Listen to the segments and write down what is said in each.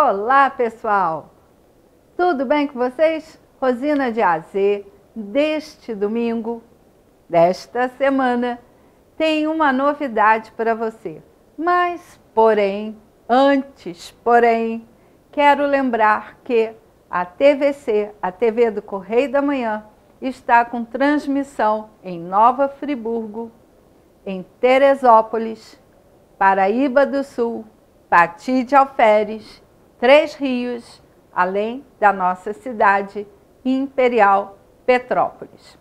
Olá, pessoal! Tudo bem com vocês? Rosina de AZ, deste domingo, desta semana, tem uma novidade para você. Mas, porém, quero lembrar que a TVC, a TV do Correio da Manhã, está com transmissão em Nova Friburgo, em Teresópolis, Paraíba do Sul, Pati de Alferes, Três Rios, além da nossa cidade Imperial Petrópolis.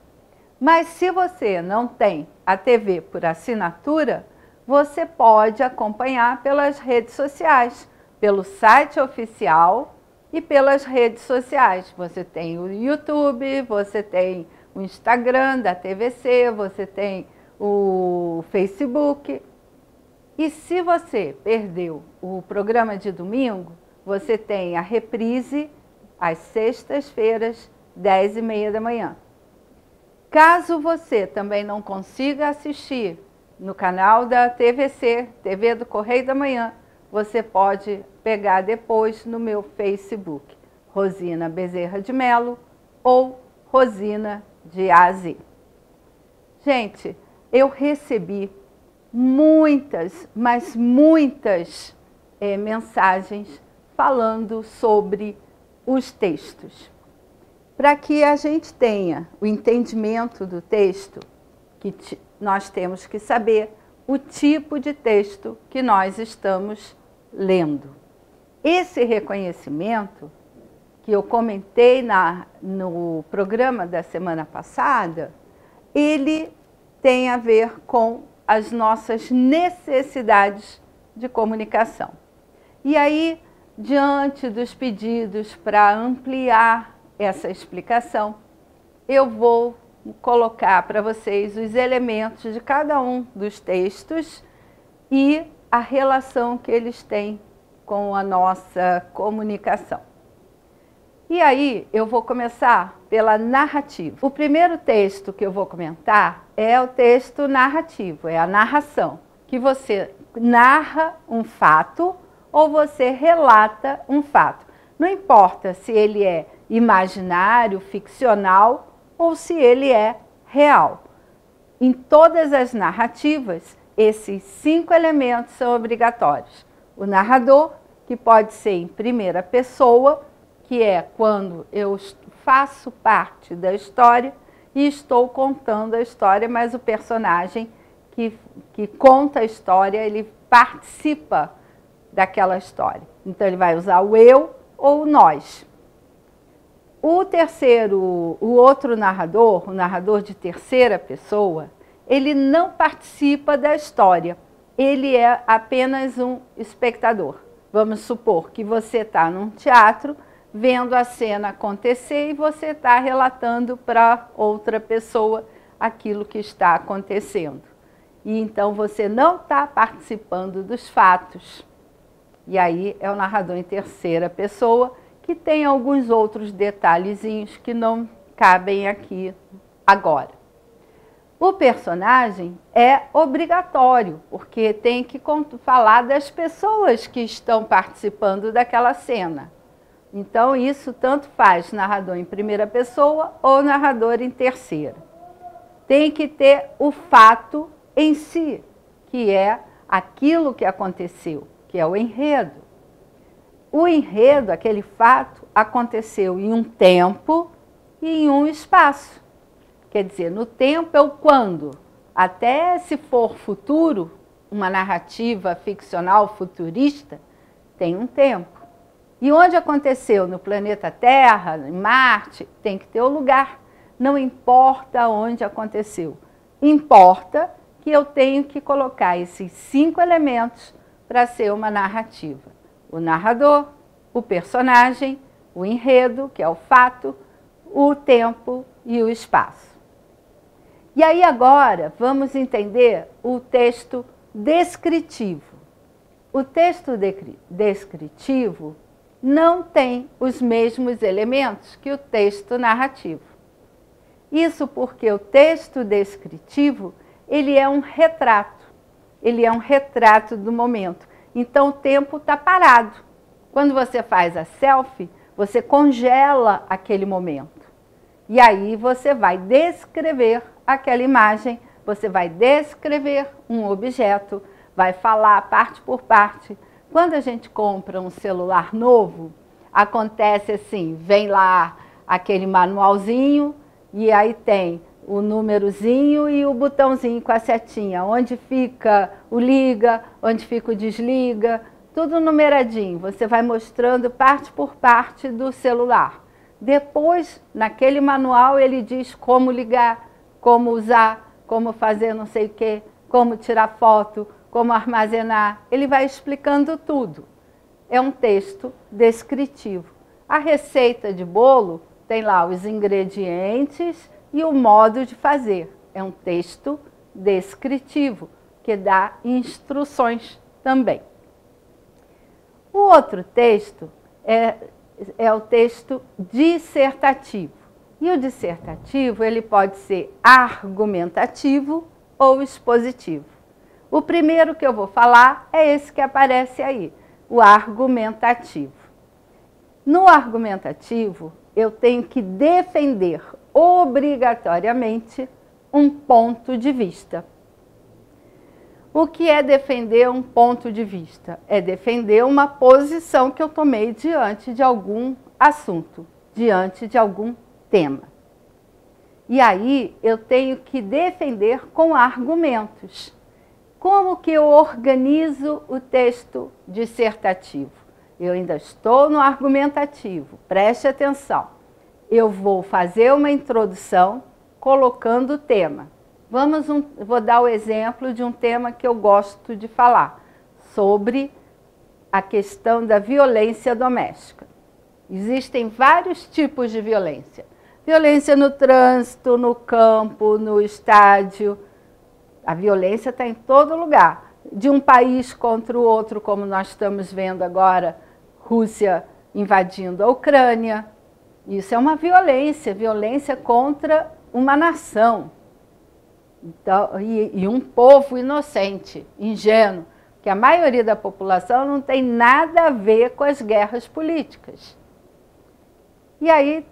Mas se você não tem a TV por assinatura, você pode acompanhar pelas redes sociais, pelo site oficial e pelas redes sociais. Você tem o YouTube, você tem o Instagram da TVC, você tem o Facebook. E se você perdeu o programa de domingo, você tem a reprise às sextas-feiras, 10h30 da manhã. Caso você também não consiga assistir no canal da TVC, TV do Correio da Manhã, você pode pegar depois no meu Facebook, Rosina Bezerra de Melo ou Rosina de AZ. Gente, eu recebi muitas mensagens falando sobre os textos. Para que a gente tenha o entendimento do texto, nós temos que saber o tipo de texto que nós estamos lendo. Esse reconhecimento, que eu comentei no programa da semana passada, ele tem a ver com as nossas necessidades de comunicação. E aí, diante dos pedidos para ampliar essa explicação, eu vou colocar para vocês os elementos de cada um dos textos e a relação que eles têm com a nossa comunicação. E aí, eu vou começar pela narrativa. O primeiro texto que eu vou comentar é o texto narrativo, é a narração, que você narra um fato ou você relata um fato. Não importa se ele é imaginário, ficcional ou se ele é real. Em todas as narrativas, esses 5 elementos são obrigatórios. O narrador, que pode ser em primeira pessoa, que é quando eu faço parte da história e estou contando a história, mas o personagem que conta a história, ele participa daquela história. Então, ele vai usar o eu ou o nós. O outro narrador, o narrador de terceira pessoa, ele não participa da história, ele é apenas um espectador. Vamos supor que você está num teatro, vendo a cena acontecer e você está relatando para outra pessoa aquilo que está acontecendo. E então você não está participando dos fatos. E aí é o narrador em terceira pessoa, que tem alguns outros detalhezinhos que não cabem aqui agora. O personagem é obrigatório, porque tem que falar das pessoas que estão participando daquela cena. Então, isso tanto faz narrador em primeira pessoa ou narrador em terceira. Tem que ter o fato em si, que é aquilo que aconteceu, que é o enredo. O enredo, aquele fato, aconteceu em um tempo e em um espaço. Quer dizer, no tempo é o quando. Até se for futuro, uma narrativa ficcional futurista, tem um tempo. E onde aconteceu? No planeta Terra, em Marte, tem que ter o lugar. Não importa onde aconteceu. Importa que eu tenho que colocar esses 5 elementos para ser uma narrativa. O narrador, o personagem, o enredo, que é o fato, o tempo e o espaço. E aí agora vamos entender o texto descritivo. O texto descritivo não tem os mesmos elementos que o texto narrativo. Isso porque o texto descritivo, ele é um retrato do momento. Então o tempo está parado. Quando você faz a selfie, você congela aquele momento. E aí você vai descrever aquela imagem, você vai descrever um objeto, vai falar parte por parte. Quando a gente compra um celular novo, acontece assim, vem lá aquele manualzinho e aí tem o númerozinho e o botãozinho com a setinha, onde fica o liga, onde fica o desliga, tudo numeradinho. Você vai mostrando parte por parte do celular. Depois, naquele manual, ele diz como ligar, como usar, como fazer não sei o quê, como tirar foto, como armazenar. Ele vai explicando tudo. É um texto descritivo. A receita de bolo tem lá os ingredientes e o modo de fazer. É um texto descritivo, que dá instruções também. O outro texto é o texto dissertativo. E o dissertativo, ele pode ser argumentativo ou expositivo. O primeiro que eu vou falar é esse que aparece aí, o argumentativo. No argumentativo, eu tenho que defender obrigatoriamente um ponto de vista. O que é defender um ponto de vista? É defender uma posição que eu tomei diante de algum assunto, diante de algum tema. E aí eu tenho que defender com argumentos. Como que eu organizo o texto dissertativo? Eu ainda estou no argumentativo, preste atenção. Eu vou fazer uma introdução colocando o tema. Vou dar o exemplo de um tema que eu gosto de falar, sobre a questão da violência doméstica. Existem vários tipos de violência. Violência no trânsito, no campo, no estádio. A violência está em todo lugar. De um país contra o outro, como nós estamos vendo agora, Rússia invadindo a Ucrânia. Isso é uma violência, violência contra uma nação. Então, e um povo inocente, ingênuo, que a maioria da população não tem nada a ver com as guerras políticas. E aí,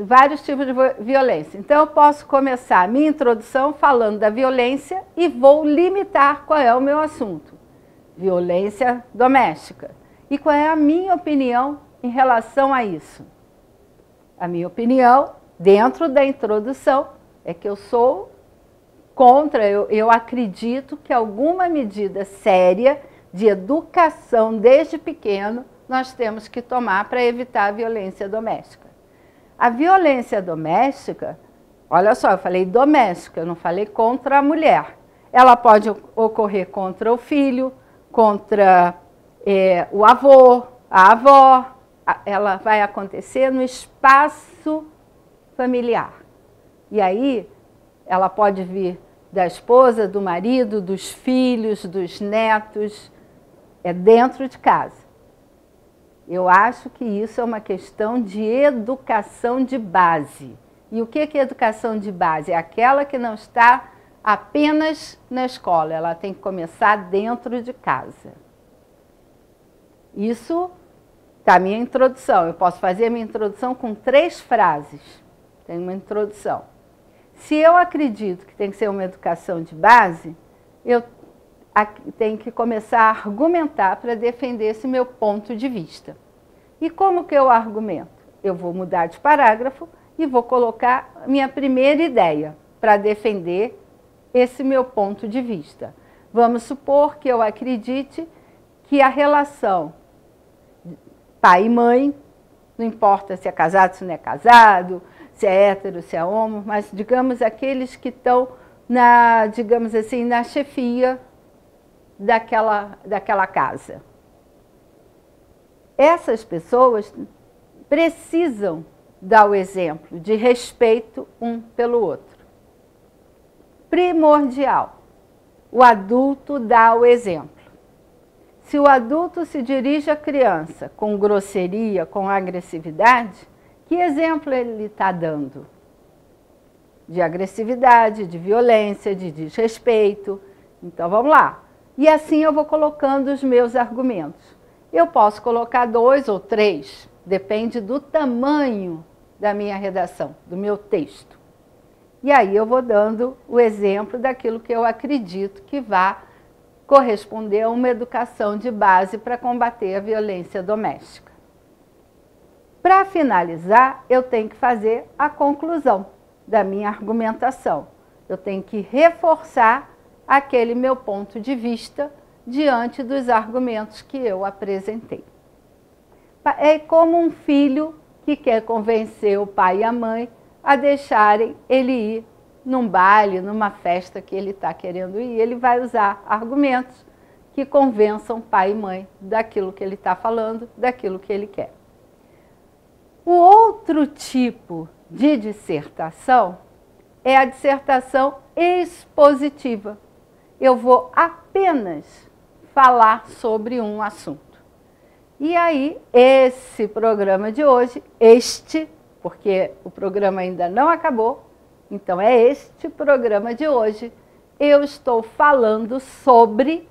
vários tipos de violência. Então, eu posso começar a minha introdução falando da violência e vou limitar qual é o meu assunto. Violência doméstica. E qual é a minha opinião em relação a isso? A minha opinião, dentro da introdução, é que eu sou contra, eu acredito que alguma medida séria de educação desde pequeno nós temos que tomar para evitar a violência doméstica. A violência doméstica, olha só, eu falei doméstica, eu não falei contra a mulher. Ela pode ocorrer contra o filho, contra o avô, a avó. Ela vai acontecer no espaço familiar. E aí, ela pode vir da esposa, do marido, dos filhos, dos netos, dentro de casa. Eu acho que isso é uma questão de educação de base. E o que é educação de base? É aquela que não está apenas na escola, ela tem que começar dentro de casa. Isso está a minha introdução. Eu posso fazer a minha introdução com 3 frases. Tem uma introdução. Se eu acredito que tem que ser uma educação de base, eu tenho que começar a argumentar para defender esse meu ponto de vista. E como que eu argumento? Eu vou mudar de parágrafo e vou colocar a minha primeira ideia para defender esse meu ponto de vista. Vamos supor que eu acredite que a relação pai e mãe, não importa se é casado, se não é casado, se é hétero, se é homo, mas digamos aqueles que estão digamos assim, na chefia daquela casa. Essas pessoas precisam dar o exemplo de respeito um pelo outro. Primordial. O adulto dá o exemplo. Se o adulto se dirige à criança com grosseria, com agressividade, que exemplo ele está dando? De agressividade, de violência, de desrespeito. Então, vamos lá. E assim eu vou colocando os meus argumentos. Eu posso colocar 2 ou 3, depende do tamanho da minha redação, do meu texto. E aí eu vou dando o exemplo daquilo que eu acredito que vá corresponder a uma educação de base para combater a violência doméstica. Para finalizar, eu tenho que fazer a conclusão da minha argumentação. Eu tenho que reforçar aquele meu ponto de vista diante dos argumentos que eu apresentei. É como um filho que quer convencer o pai e a mãe a deixarem ele ir num baile, numa festa que ele está querendo ir. Ele vai usar argumentos que convençam pai e mãe daquilo que ele está falando, daquilo que ele quer. O outro tipo de dissertação é a dissertação expositiva. Eu vou apenas falar sobre um assunto. E aí, esse programa de hoje, porque o programa ainda não acabou, então é este programa de hoje, eu estou falando sobre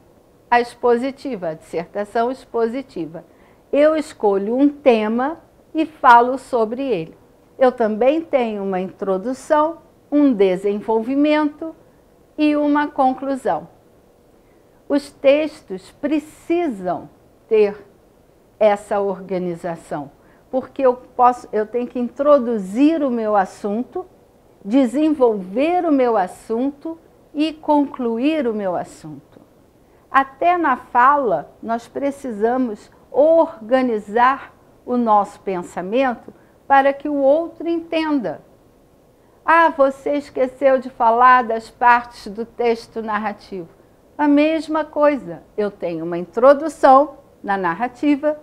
a expositiva, a dissertação expositiva. Eu escolho um tema e falo sobre ele. Eu também tenho uma introdução, um desenvolvimento e uma conclusão. Os textos precisam ter essa organização, porque eu tenho que introduzir o meu assunto, desenvolver o meu assunto e concluir o meu assunto. Até na fala, nós precisamos organizar o nosso pensamento para que o outro entenda. Ah, você esqueceu de falar das partes do texto narrativo. A mesma coisa, eu tenho uma introdução na narrativa,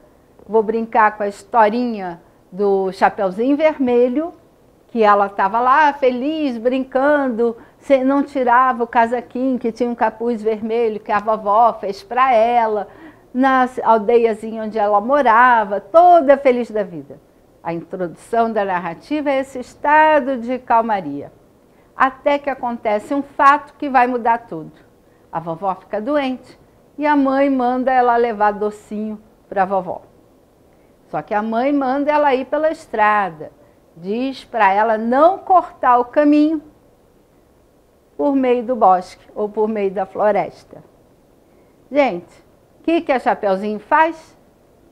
vou brincar com a historinha do Chapeuzinho Vermelho, que ela estava lá feliz, brincando, não tirava o casaquinho que tinha um capuz vermelho que a vovó fez para ela, na aldeiazinha onde ela morava, toda feliz da vida. A introdução da narrativa é esse estado de calmaria, até que acontece um fato que vai mudar tudo. A vovó fica doente e a mãe manda ela levar docinho para a vovó. Só que a mãe manda ela ir pela estrada, diz para ela não cortar o caminho por meio do bosque ou por meio da floresta. Gente, o que a Chapeuzinho faz?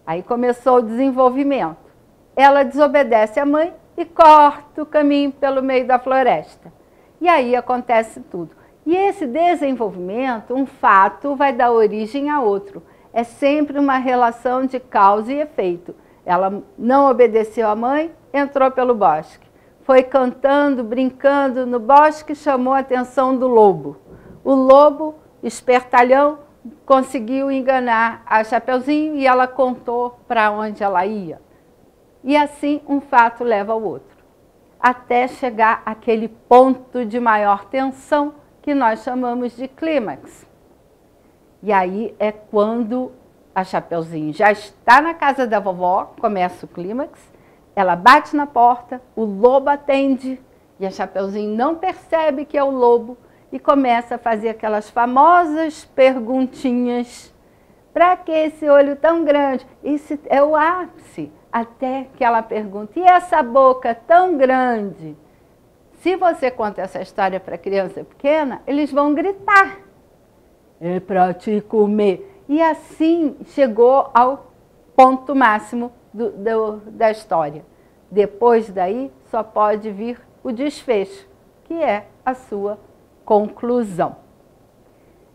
Aí começou o desenvolvimento. Ela desobedece à mãe e corta o caminho pelo meio da floresta. E aí acontece tudo. E esse desenvolvimento, um fato, vai dar origem a outro. É sempre uma relação de causa e efeito. Ela não obedeceu à mãe, entrou pelo bosque. Foi cantando, brincando no bosque, chamou a atenção do lobo. O lobo, espertalhão, conseguiu enganar a Chapeuzinho e ela contou para onde ela ia. E assim um fato leva ao outro, até chegar àquele ponto de maior tensão que nós chamamos de clímax. E aí é quando a Chapeuzinho já está na casa da vovó, começa o clímax, ela bate na porta, o lobo atende e a Chapeuzinho não percebe que é o lobo e começa a fazer aquelas famosas perguntinhas. Para que esse olho tão grande? Esse é o ápice. Até que ela pergunta, e essa boca tão grande? Se você conta essa história para criança pequena, eles vão gritar. É para te comer. E assim chegou ao ponto máximo da história. Depois daí, só pode vir o desfecho, que é a sua conclusão.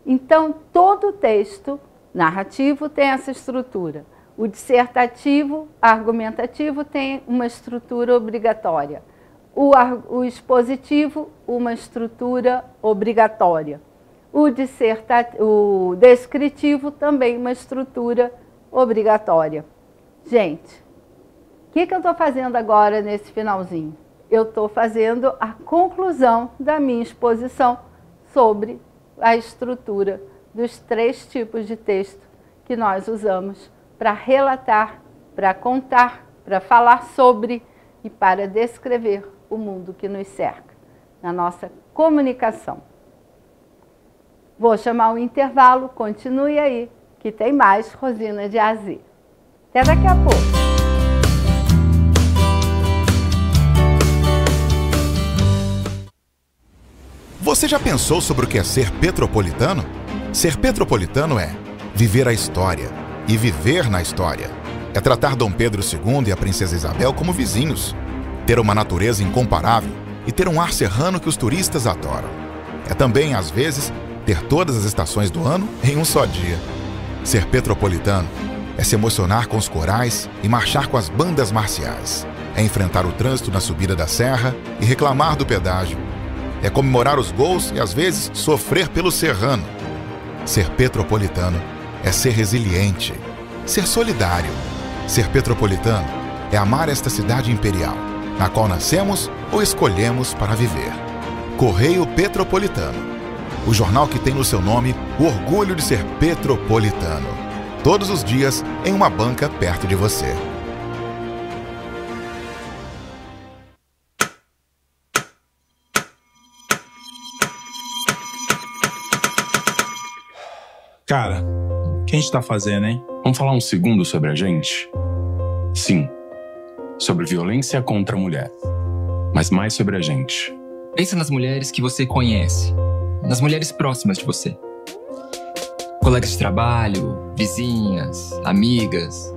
Então, todo texto narrativo tem essa estrutura. O dissertativo, argumentativo, tem uma estrutura obrigatória. O expositivo, uma estrutura obrigatória. O descritivo, também uma estrutura obrigatória. Gente, o que eu estou fazendo agora nesse finalzinho? Eu estou fazendo a conclusão da minha exposição sobre a estrutura dos 3 tipos de texto que nós usamos para relatar, para contar, para falar sobre e para descrever o mundo que nos cerca, na nossa comunicação. Vou chamar o intervalo, continue aí, que tem mais Rosina de AZ. Até daqui a pouco. Você já pensou sobre o que é ser petropolitano? Ser petropolitano é viver a história e viver na história. É tratar Dom Pedro II e a Princesa Isabel como vizinhos. Ter uma natureza incomparável e ter um ar serrano que os turistas adoram. É também, às vezes, ter todas as estações do ano em um só dia. Ser petropolitano é se emocionar com os corais e marchar com as bandas marciais. É enfrentar o trânsito na subida da serra e reclamar do pedágio. É comemorar os gols e, às vezes, sofrer pelo serrano. Ser petropolitano é ser resiliente, ser solidário. Ser petropolitano é amar esta cidade imperial, na qual nascemos ou escolhemos para viver. Correio Petropolitano, o jornal que tem no seu nome o orgulho de ser petropolitano. Todos os dias em uma banca perto de você. Cara, o que a gente tá fazendo, hein? Vamos falar um segundo sobre a gente? Sim, sobre violência contra a mulher, mas mais sobre a gente. Pensa nas mulheres que você conhece, nas mulheres próximas de você. Colegas de trabalho, vizinhas, amigas,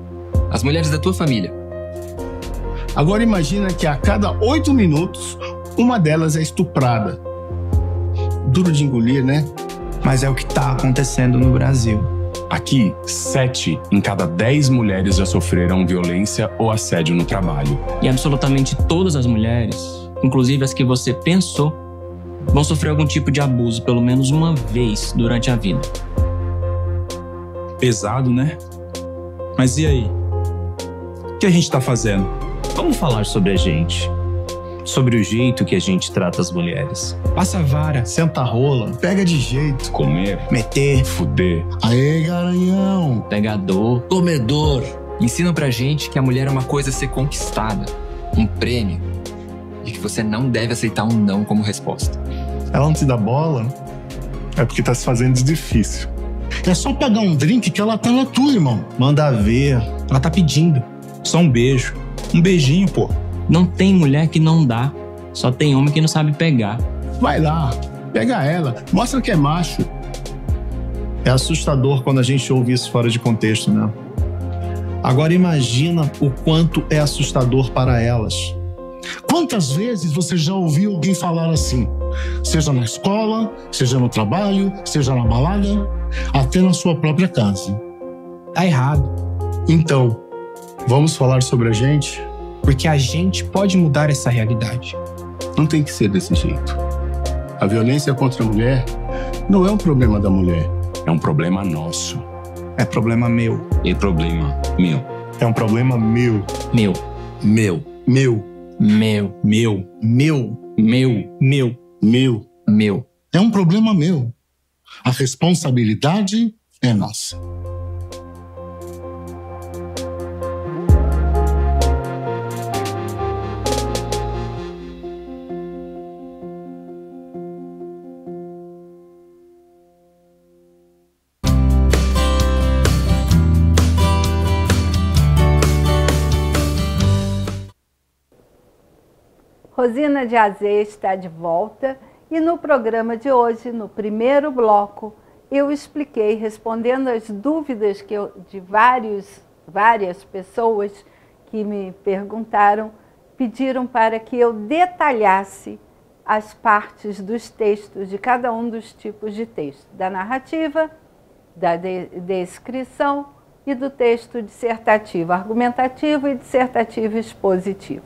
as mulheres da tua família. Agora imagina que a cada 8 minutos, uma delas é estuprada. Duro de engolir, né? Mas é o que está acontecendo no Brasil. Aqui, 7 em cada 10 mulheres já sofreram violência ou assédio no trabalho. E absolutamente todas as mulheres, inclusive as que você pensou, vão sofrer algum tipo de abuso pelo menos uma vez durante a vida. Pesado, né? Mas e aí? O que a gente tá fazendo? Vamos falar sobre a gente. Sobre o jeito que a gente trata as mulheres. Passa a vara, senta a rola, pega de jeito. Comer, Meter, fuder. Aê, garanhão. Pegador, Comedor. Ensinam pra gente que a mulher é uma coisa a ser conquistada, um prêmio, e que você não deve aceitar um não como resposta. Ela não te dá bola, é porque tá se fazendo de difícil. É só pegar um drink que ela tá na tua, irmão. manda ver. Ela tá pedindo. Só um beijo. Um beijinho, pô. não tem mulher que não dá, só tem homem que não sabe pegar. Vai lá, pega ela, mostra que é macho. É assustador quando a gente ouve isso fora de contexto, né? Agora imagina o quanto é assustador para elas. Quantas vezes você já ouviu alguém falar assim? Seja na escola, seja no trabalho, seja na balada, até na sua própria casa. Tá errado. Então, vamos falar sobre a gente? Porque a gente pode mudar essa realidade. Não tem que ser desse jeito. A violência contra a mulher não é um problema da mulher. É um problema nosso. É problema meu. E problema meu. É um problema meu. Meu, Meu. Meu. meu, Meu. Meu. meu, Meu. Meu. meu. É um problema meu. A responsabilidade é nossa. Rosina de Azê está de volta e no programa de hoje, no primeiro bloco, eu expliquei, respondendo as dúvidas de várias pessoas que me perguntaram, pediram para que eu detalhasse as partes dos textos de cada um dos tipos de texto, da narrativa, da descrição e do texto dissertativo, argumentativo e dissertativo expositivo.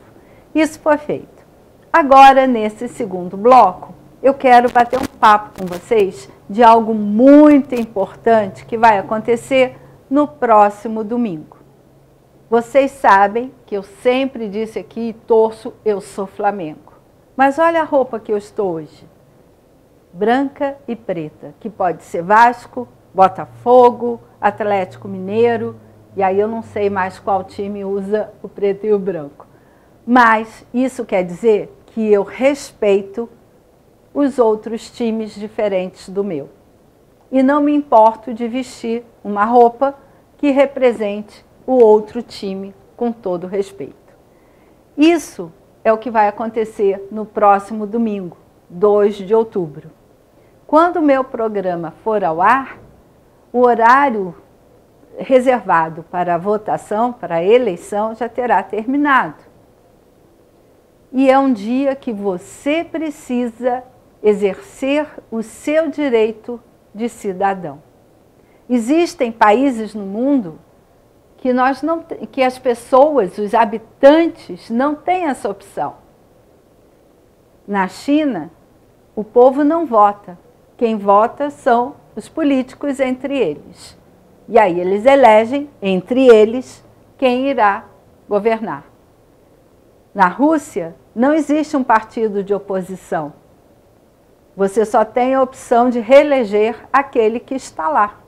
Isso foi feito. Agora, nesse segundo bloco, eu quero bater um papo com vocês de algo muito importante que vai acontecer no próximo domingo. Vocês sabem que eu sempre disse aqui e torço, eu sou Flamengo. Mas olha a roupa que eu estou hoje. Branca e preta, que pode ser Vasco, Botafogo, Atlético Mineiro, e aí eu não sei mais qual time usa o preto e o branco. Mas isso quer dizer que eu respeito os outros times diferentes do meu. E não me importo de vestir uma roupa que represente o outro time com todo respeito. Isso é o que vai acontecer no próximo domingo, 2 de outubro. Quando o meu programa for ao ar, o horário reservado para a votação, para a eleição, já terá terminado. E é um dia que você precisa exercer o seu direito de cidadão. Existem países no mundo que as pessoas, os habitantes, não têm essa opção. Na China, o povo não vota. Quem vota são os políticos entre eles. E aí eles elegem, entre eles, quem irá governar. Na Rússia, não existe um partido de oposição. Você só tem a opção de reeleger aquele que está lá.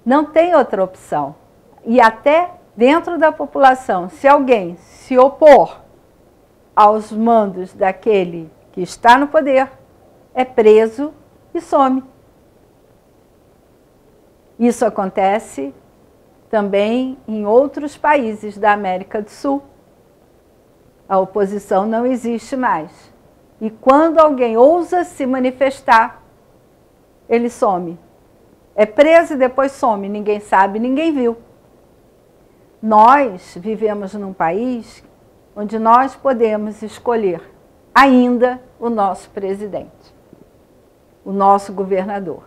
Não tem outra opção. E até dentro da população, se alguém se opor aos mandos daquele que está no poder, é preso e some. Isso acontece também em outros países da América do Sul. A oposição não existe mais. E quando alguém ousa se manifestar, ele some. É preso e depois some, ninguém sabe, ninguém viu. Nós vivemos num país onde nós podemos escolher ainda o nosso presidente, o nosso governador.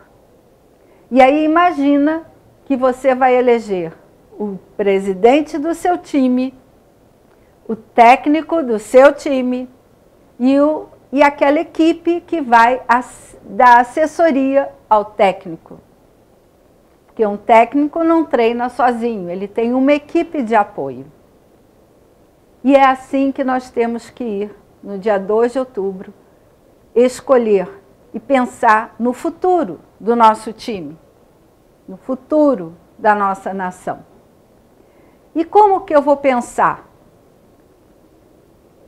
E aí imagina que você vai eleger o presidente do seu time, o técnico do seu time e aquela equipe que vai dar assessoria ao técnico. Porque um técnico não treina sozinho, ele tem uma equipe de apoio. E é assim que nós temos que ir, no dia 2 de outubro, escolher e pensar no futuro do nosso time, no futuro da nossa nação. E como que eu vou pensar?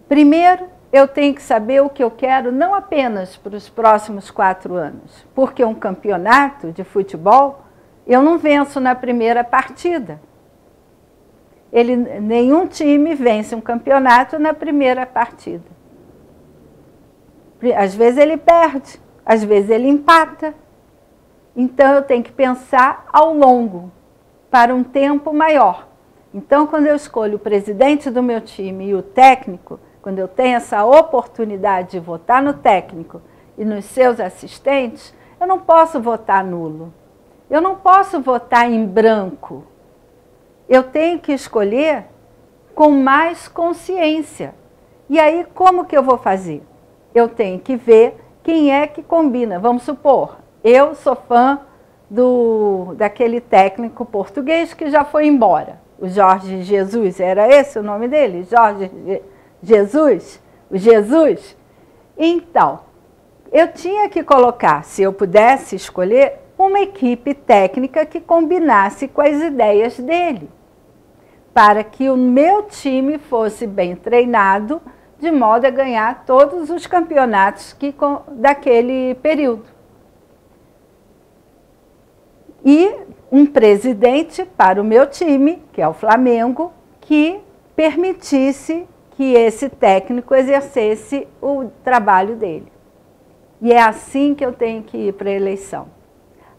Primeiro, eu tenho que saber o que eu quero não apenas para os próximos 4 anos, porque um campeonato de futebol eu não venço na primeira partida. Nenhum time vence um campeonato na primeira partida. Às vezes ele perde, às vezes ele empata. Então eu tenho que pensar ao longo, para um tempo maior. Então quando eu escolho o presidente do meu time e o técnico, quando eu tenho essa oportunidade de votar no técnico e nos seus assistentes, eu não posso votar nulo. Eu não posso votar em branco. Eu tenho que escolher com mais consciência. E aí, como que eu vou fazer? Eu tenho que ver quem é que combina. Vamos supor, eu sou fã daquele técnico português que já foi embora. O Jorge Jesus, era esse o nome dele? Jorge Jesus? O Jesus? Então, eu tinha que colocar, se eu pudesse escolher, uma equipe técnica que combinasse com as ideias dele, para que o meu time fosse bem treinado, de modo a ganhar todos os campeonatos daquele período. E um presidente para o meu time, que é o Flamengo, que permitisse que esse técnico exercesse o trabalho dele. E é assim que eu tenho que ir para a eleição.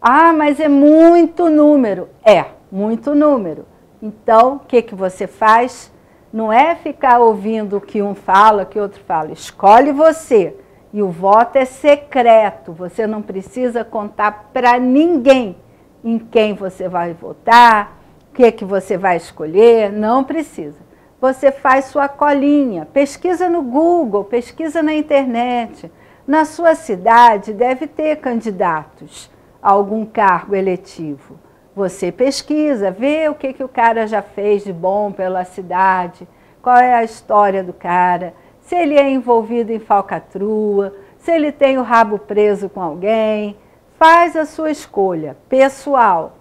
Ah, mas é muito número. É, muito número. Então, o que você faz? Não é ficar ouvindo o que um fala, o que outro fala. Escolhe você. E o voto é secreto. Você não precisa contar para ninguém em quem você vai votar, o que você vai escolher. Não precisa. Você faz sua colinha. Pesquisa no Google, pesquisa na internet. Na sua cidade deve ter candidatos a algum cargo eletivo. Você pesquisa, vê o que o cara já fez de bom pela cidade, qual é a história do cara, se ele é envolvido em falcatrua, se ele tem o rabo preso com alguém. Faz a sua escolha pessoal.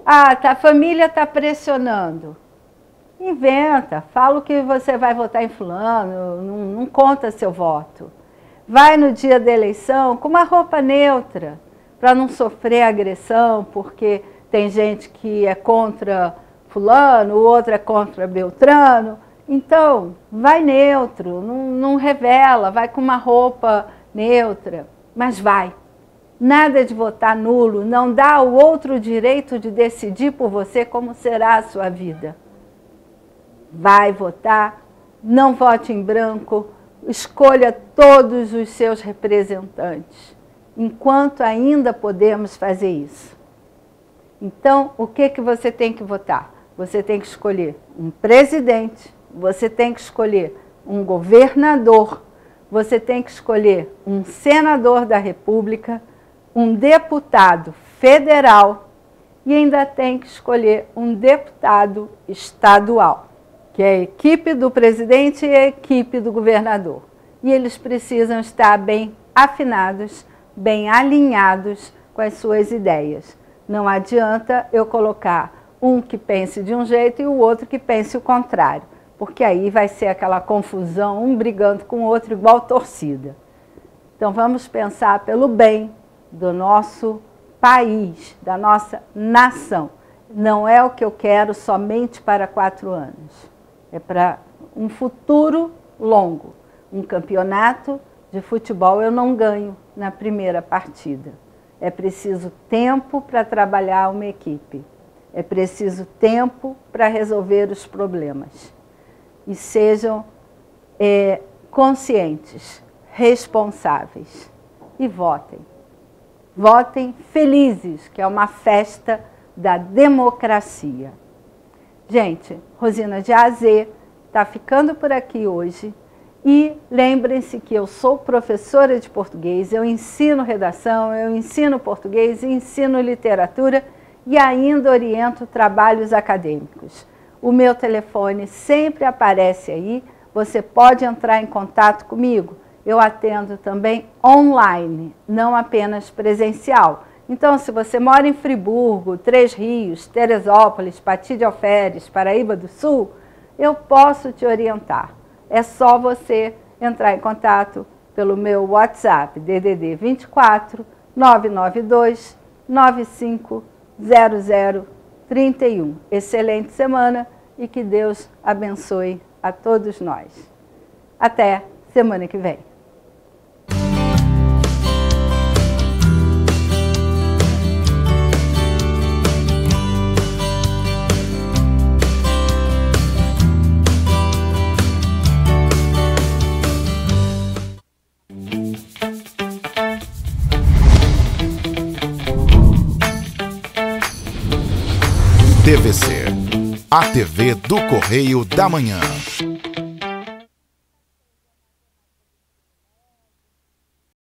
Ah, a família está pressionando. Inventa, fala que você vai votar em fulano, não conta seu voto. Vai no dia da eleição com uma roupa neutra, para não sofrer agressão, porque tem gente que é contra fulano, o outro é contra Beltrano. Então, vai neutro, não revela, vai com uma roupa neutra, mas vai. Nada de votar nulo, não dá ao outro o direito de decidir por você como será a sua vida. Vai votar, não vote em branco, escolha todos os seus representantes, enquanto ainda podemos fazer isso. Então, o que você tem que votar? Você tem que escolher um presidente, você tem que escolher um governador, você tem que escolher um senador da República, um deputado federal e ainda tem que escolher um deputado estadual, que é a equipe do presidente e a equipe do governador. E eles precisam estar bem afinados, bem alinhados com as suas ideias. Não adianta eu colocar um que pense de um jeito e o outro que pense o contrário, porque aí vai ser aquela confusão, um brigando com o outro igual torcida. Então vamos pensar pelo bem do nosso país, da nossa nação. Não é o que eu quero somente para 4 anos. É para um futuro longo. Um campeonato de futebol eu não ganho na primeira partida. É preciso tempo para trabalhar uma equipe. É preciso tempo para resolver os problemas. E sejam conscientes, responsáveis. E votem. Votem felizes, que é uma festa da democracia. Gente, Rosina de AZ está ficando por aqui hoje. E lembrem-se que eu sou professora de português, eu ensino redação, eu ensino português, ensino literatura e ainda oriento trabalhos acadêmicos. O meu telefone sempre aparece aí, você pode entrar em contato comigo. Eu atendo também online, não apenas presencial. Então, se você mora em Friburgo, Três Rios, Teresópolis, Pati de Alferes, Paraíba do Sul, eu posso te orientar. É só você entrar em contato pelo meu WhatsApp, DDD 24 992 95 0031. Excelente semana e que Deus abençoe a todos nós. Até semana que vem. TVC, a TV do Correio da Manhã.